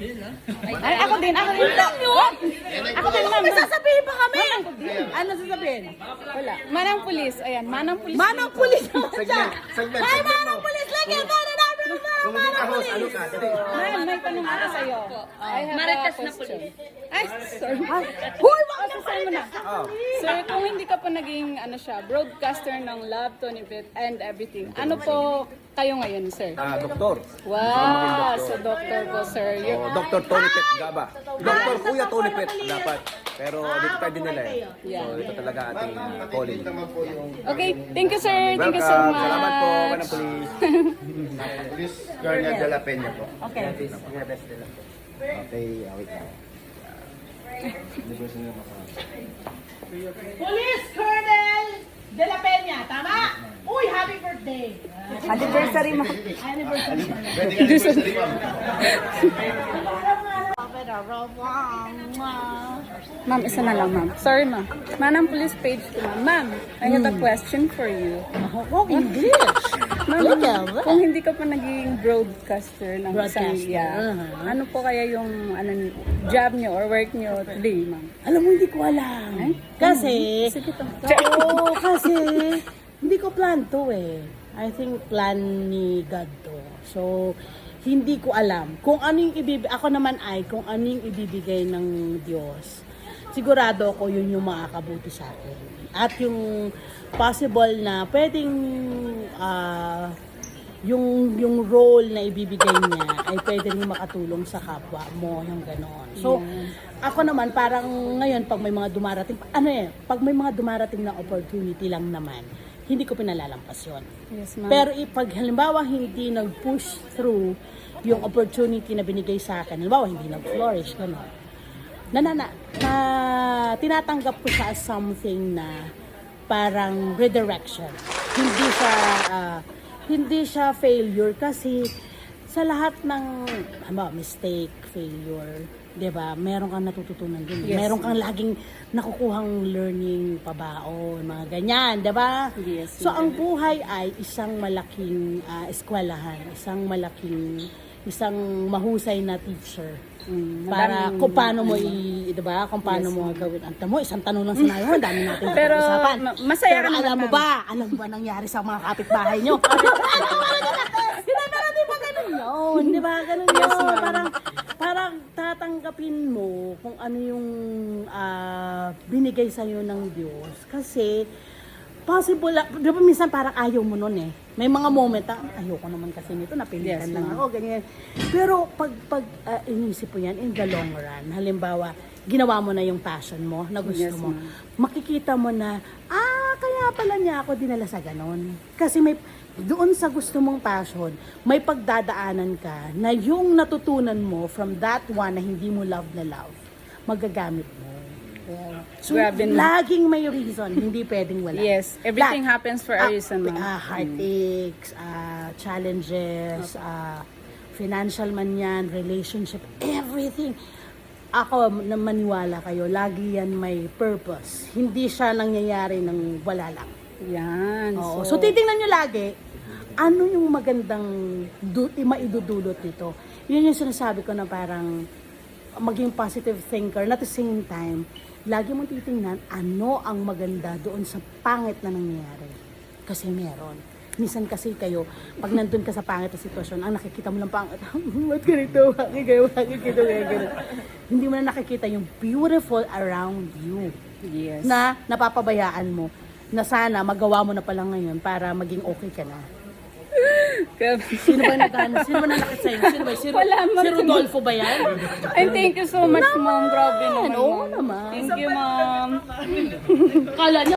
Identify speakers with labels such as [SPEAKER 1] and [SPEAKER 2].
[SPEAKER 1] Ay, ako din. Ako din, ma'am.
[SPEAKER 2] May sasabihin pa kami. Ano sasabihin?
[SPEAKER 1] Wala. Manang pulis. Ayan, manang pulis.
[SPEAKER 2] Manang pulis.
[SPEAKER 3] Segment.
[SPEAKER 2] Ay, manang pulis. Lagyan ka na namin ng
[SPEAKER 3] Kung hindi ka host, ano ka?
[SPEAKER 1] Ma'am, may tanong ako sa'yo. I have
[SPEAKER 4] Marites
[SPEAKER 1] a
[SPEAKER 4] na
[SPEAKER 1] question.
[SPEAKER 4] pulis.
[SPEAKER 1] Ay, sorry.
[SPEAKER 2] Huy, wag
[SPEAKER 1] Oh, sasayin mo na. Sir, kung hindi ka pa naging broadcaster ng Love, Tony Pet, and everything, ano po kayo ngayon, sir?
[SPEAKER 3] Doktor.
[SPEAKER 1] Wow, so doctor po, sir.
[SPEAKER 3] Dr. Tony Pet Gaba. Dr. Kuya Tony Pet dapat. Pero dito tayo din nila eh. So ito talaga ating calling.
[SPEAKER 1] Okay, thank you, sir. Thank you so
[SPEAKER 3] Welcome.
[SPEAKER 1] much.
[SPEAKER 3] Salamat po, Manang Police. Police Colonel de la Peña po.
[SPEAKER 2] Okay.
[SPEAKER 3] Okay, wait lang.
[SPEAKER 2] Police Colonel De La Peña, tama? Uy, happy birthday!
[SPEAKER 1] Anniversary mo. Ma'am, isa na lang, ma'am. Sorry, ma'am. Manang police page ko, ma'am. Ma'am, I have a question for you.
[SPEAKER 2] Oh, English!
[SPEAKER 1] Ma'am, kung hindi ka pa naging broadcaster ng isang
[SPEAKER 2] Broadcaster,
[SPEAKER 1] media, ano po kaya yung job nyo or work nyo today, ma'am?
[SPEAKER 2] Alam mo, hindi ko alam. Kasi,
[SPEAKER 1] Sige to.
[SPEAKER 2] oo, kasi, hindi ko plan to eh. I think plan ni God to. So, hindi ko alam. Kung ano yung ako naman ay, kung ano yung ibibigay ng Diyos, sigurado ko yun yung makakabuti sa akin. At yung possible na pwedeng yung role na ibibigay niya ay pwede rin makatulong sa kapwa mo, yung gano'n. So, ako naman parang ngayon pag may mga dumarating, pag may mga dumarating na opportunity lang naman, hindi ko pinalalampas yun.
[SPEAKER 1] Yes, ma'am.
[SPEAKER 2] Pero pag halimbawa hindi nag-push through yung opportunity na binigay sa akin, halimbawa hindi nag-flourish, gano'n, tinatanggap ko siya as something na parang redirection. Hindi siya failure kasi sa lahat ng mistake, failure, 'di ba? Meron kang natututunan din.
[SPEAKER 1] Yes.
[SPEAKER 2] Meron kang laging nakukuhang learning, pabaon, mga ganyan, 'di ba?
[SPEAKER 1] Yes,
[SPEAKER 2] So ang buhay ay isang malaking eskwelahan, isang mahusay na teacher. Para kung paano mo diba? Kung paano mo gawin. Anta mo, isang tanong lang sinayo, ang dami natin
[SPEAKER 1] Pero
[SPEAKER 2] pag-usapan.
[SPEAKER 1] masaya
[SPEAKER 2] Pero
[SPEAKER 1] ka naman,
[SPEAKER 2] alam mo
[SPEAKER 1] ma'am.
[SPEAKER 2] ba nangyari sa mga kapitbahay nyo? Hindi ba ganun yun? Di ba ganun yun? Parang tatanggapin mo kung ano yung binigay sa'yo ng Diyos. Kasi, possible, di ba minsan parang ayaw mo nun eh. May mga moment na, ayoko naman kasi nito, napilitan
[SPEAKER 1] Yes,
[SPEAKER 2] lang
[SPEAKER 1] ma'am.
[SPEAKER 2] ako, ganyan. Pero pag inisip mo yan, in the long run, halimbawa, ginawa mo na yung passion mo, na gusto
[SPEAKER 1] Yes,
[SPEAKER 2] mo,
[SPEAKER 1] ma'am.
[SPEAKER 2] makikita mo na, kaya pala niya ako dinala sa ganon. Kasi doon sa gusto mong passion, may pagdadaanan ka na yung natutunan mo from that one na hindi mo love na love, magagamit mo. So,
[SPEAKER 1] Grabe na.
[SPEAKER 2] laging may reason, hindi pwedeng wala.
[SPEAKER 1] Yes, everything happens for a reason, ma'am.
[SPEAKER 2] Heartaches, challenges, financial man yan, relationship, everything. Ako, na maniwala kayo, lagi yan may purpose. Hindi siya nangyayari ng wala lang.
[SPEAKER 1] Yan.
[SPEAKER 2] Oo. So, titingnan nyo lagi, ano yung magandang maidudulot nito. Yun yung sinasabi ko na parang maging positive thinker, not at the same time, lagi mong titingnan ano ang maganda doon sa pangit na nangyayari. Kasi meron. Minsan kasi kayo, pag nandun ka sa pangit na sitwasyon, ang nakikita mo lang pangit, ba't ganito, bakit ganito. Hindi mo na nakikita yung beautiful around you.
[SPEAKER 1] Yes.
[SPEAKER 2] Na napapabayaan mo, na sana magawa mo na pala ngayon para maging okay ka na. Sino ba nanakit sa'yo?
[SPEAKER 1] Wala, ma'am.
[SPEAKER 2] Si Rodolfo ba yan?
[SPEAKER 1] And thank you so much, ma'am. Grabe naman,
[SPEAKER 2] Oo
[SPEAKER 1] ma'am.
[SPEAKER 2] naman.
[SPEAKER 1] Thank you, ma'am.
[SPEAKER 2] Kala niya